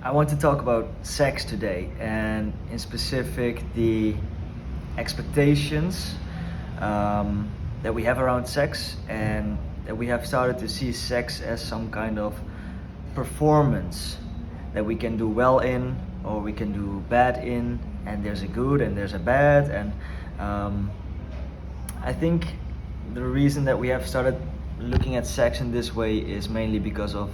I want to talk about sex today, and in specific the expectations that we have around sex, and that we have started to see sex as some kind of performance that we can do well in or we can do bad in, and there's a good and there's a bad. And I think the reason that we have started looking at sex in this way is mainly because of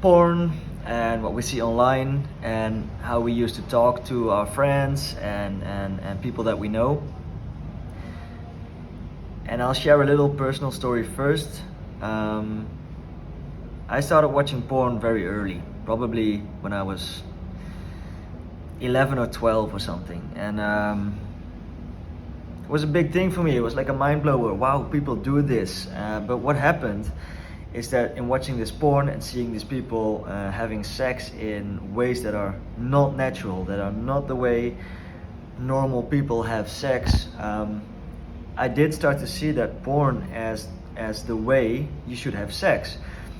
porn and what we see online and how we used to talk to our friends and people that we know. And I'll share a little personal story first. I started watching porn very early, probably when I was 11 or 12 or something, and it was a big thing for me. It was like a mind blower. Wow, people do this. But what happened is that in watching this porn and seeing these people having sex in ways that are not natural, that are not the way normal people have sex, I did start to see that porn as the way you should have sex,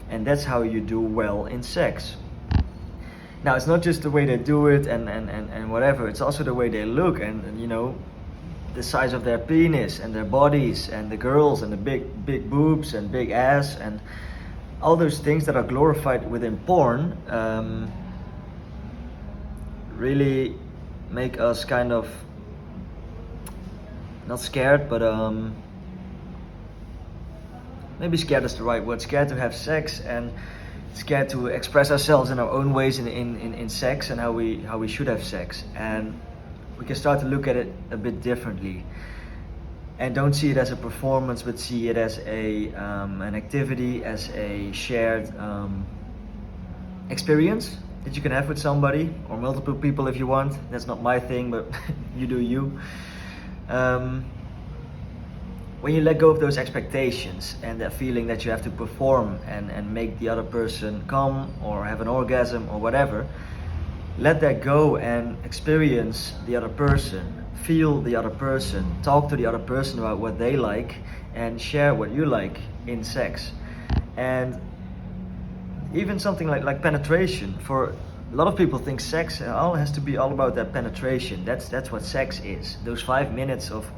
and that's how you do well in sex. Now, it's not just the way they do it and whatever, it's also the way they look, and you know, the size of their penis and their bodies, and the girls and the big boobs and big ass and all those things that are glorified within porn really make us kind of not scared, but maybe scared is the right word. Scared to have sex and scared to express ourselves in our own ways in sex and how we should have sex. And we can start to look at it a bit differently and don't see it as a performance, but see it as an activity, as a shared experience that you can have with somebody or multiple people if you want. That's not my thing, but you do you. When you let go of those expectations and that feeling that you have to perform and make the other person come or have an orgasm or whatever, let that go and experience the other person, feel the other person, talk to the other person about what they like, and share what you like in sex. And even something like penetration. For a lot of people think sex all has to be all about that penetration. That's what sex is. Those 5 minutes of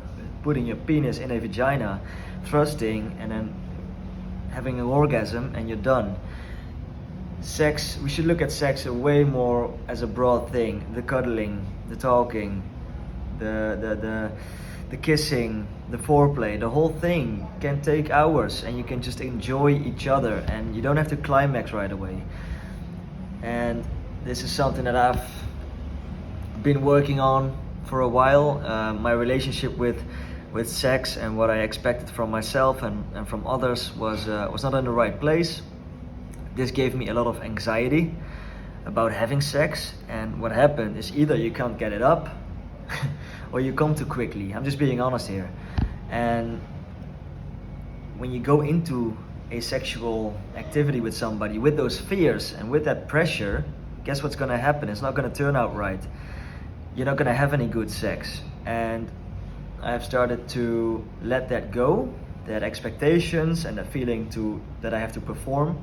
putting your penis in a vagina, thrusting, and then having an orgasm, and you're done. Sex, we should look at sex way more as a broad thing. The cuddling, the talking, the kissing, the foreplay, the whole thing can take hours, and you can just enjoy each other, and you don't have to climax right away. And this is something that I've been working on for a while. My relationship with sex and what I expected from myself and from others was not in the right place. This gave me a lot of anxiety about having sex, and what happened is either you can't get it up or you come too quickly. I'm just being honest here. And when you go into a sexual activity with somebody with those fears and with that pressure, guess what's gonna happen? It's not gonna turn out right. You're not gonna have any good sex. And I've started to let that go, that expectations and that feeling that I have to perform,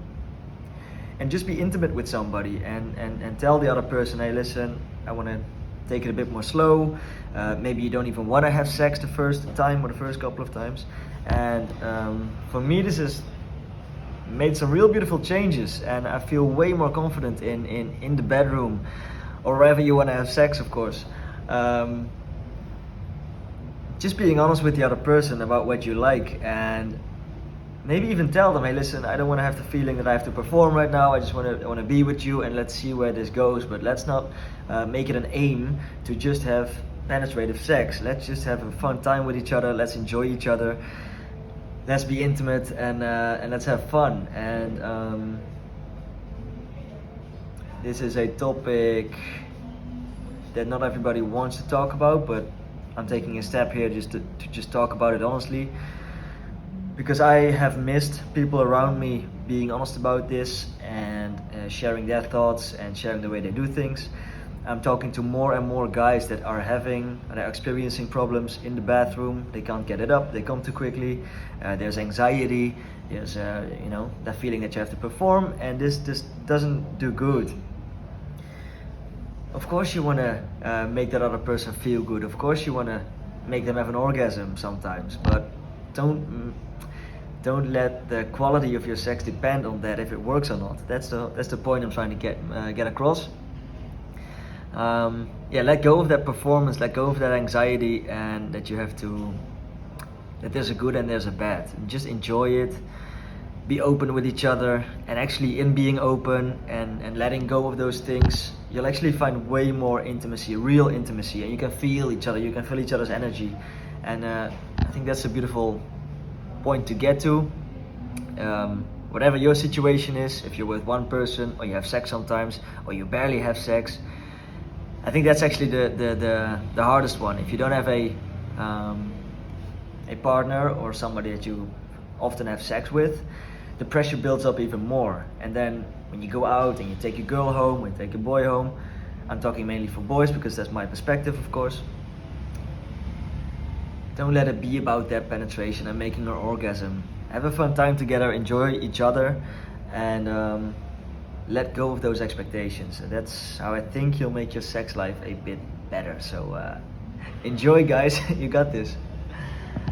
and just be intimate with somebody and tell the other person, hey, listen, I want to take it a bit more slow. Maybe you don't even want to have sex the first time or the first couple of times. And for me, this has made some real beautiful changes, and I feel way more confident in the bedroom or wherever you want to have sex, of course. Just being honest with the other person about what you like, and maybe even tell them, hey, listen, I don't want to have the feeling that I have to perform right now. I just want to be with you, and let's see where this goes. But let's not make it an aim to just have penetrative sex. Let's just have a fun time with each other. Let's enjoy each other. Let's be intimate, and let's have fun. And this is a topic that not everybody wants to talk about, but I'm taking a step here just to just talk about it honestly, because I have missed people around me being honest about this and sharing their thoughts and sharing the way they do things. I'm talking to more and more guys that are experiencing problems in the bathroom. They can't get it up, they come too quickly, there's anxiety, there's that feeling that you have to perform, and this doesn't do good. Of course you want to make that other person feel good. Of course you want to make them have an orgasm sometimes, but don't don't let the quality of your sex depend on that, if it works or not. That's the point I'm trying to get across. Yeah, let go of that performance, let go of that anxiety, and that you have to, that there's a good and there's a bad. And just enjoy it, be open with each other, and actually in being open and letting go of those things, you'll actually find way more intimacy, real intimacy, and you can feel each other, you can feel each other's energy. And I think that's a beautiful point to get to. Whatever your situation is, if you're with one person, or you have sex sometimes, or you barely have sex, I think that's actually the hardest one. If you don't have a partner or somebody that you often have sex with, the pressure builds up even more. And then when you go out and you take a girl home, or you take a boy home, I'm talking mainly for boys because that's my perspective, of course. Don't let it be about that penetration and making her orgasm. Have a fun time together, enjoy each other, and let go of those expectations. And that's how I think you'll make your sex life a bit better. So enjoy, guys. You got this.